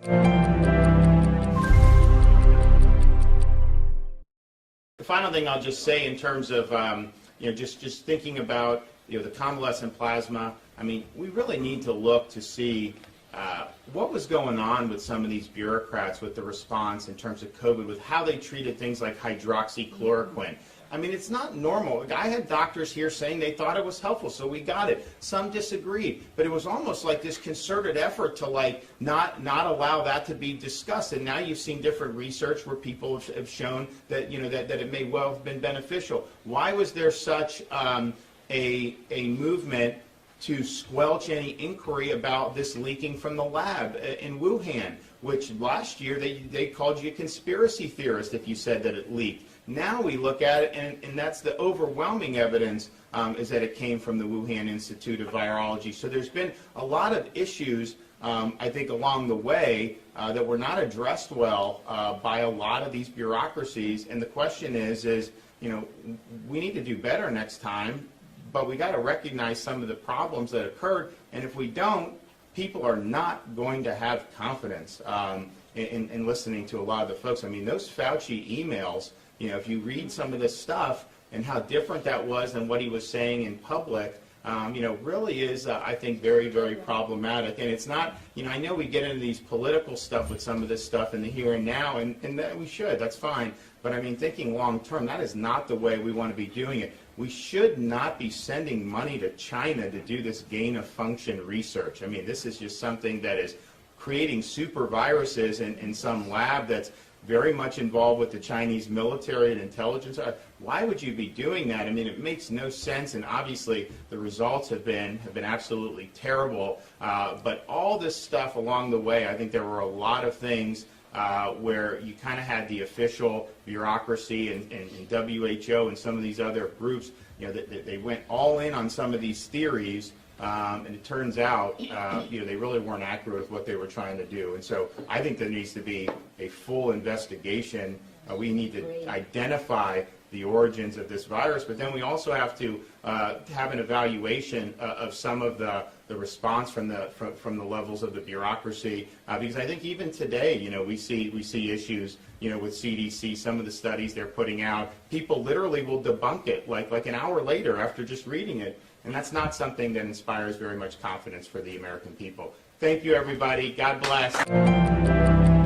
The final thing I'll just say in terms of just thinking about the convalescent plasma. I mean, we really need to look to see what was going on with some of these bureaucrats with the response in terms of COVID, with how they treated things like hydroxychloroquine. I mean, it's not normal. I had doctors here saying they thought it was helpful, so we got it. Some disagreed, but it was almost like this concerted effort to not allow that to be discussed. And now you've seen different research where people have shown that that it may well have been beneficial. Why was there such a movement to squelch any inquiry about this leaking from the lab in Wuhan, which last year they called you a conspiracy theorist if you said that it leaked. Now we look at it, and that's the overwhelming evidence is that it came from the Wuhan Institute of Virology. So there's been a lot of issues, I think, along the way that were not addressed well by a lot of these bureaucracies. And the question is we need to do better next time, but we got to recognize some of the problems that occurred. And if we don't, people are not going to have confidence in listening to a lot of the folks. I mean, those Fauci emails, if you read some of this stuff and how different that was than what he was saying in public, really is, I think, very, very problematic. And it's not, I know we get into these political stuff with some of this stuff in the here and now, and that we should, that's fine. But I mean, thinking long term, that is not the way we want to be doing it. We should not be sending money to China to do this gain of function research. I mean, this is just something that is creating super viruses in some lab that's very much involved with the Chinese military and intelligence. Why would you be doing that? I mean, it makes no sense, and obviously the results have been absolutely terrible. But all this stuff along the way, I think there were a lot of things where you kind of had the official bureaucracy and WHO and some of these other groups, they went all in on some of these theories. And it turns out, they really weren't accurate with what they were trying to do. And so I think there needs to be a full investigation. We need to identify the origins of this virus, but then we also have to have an evaluation of some of the response from the levels of the bureaucracy, because I think even today, we see issues, with CDC. Some of the studies they're putting out, people literally will debunk it like an hour later after just reading it. And that's not something that inspires very much confidence for the American people. Thank you, everybody. God bless.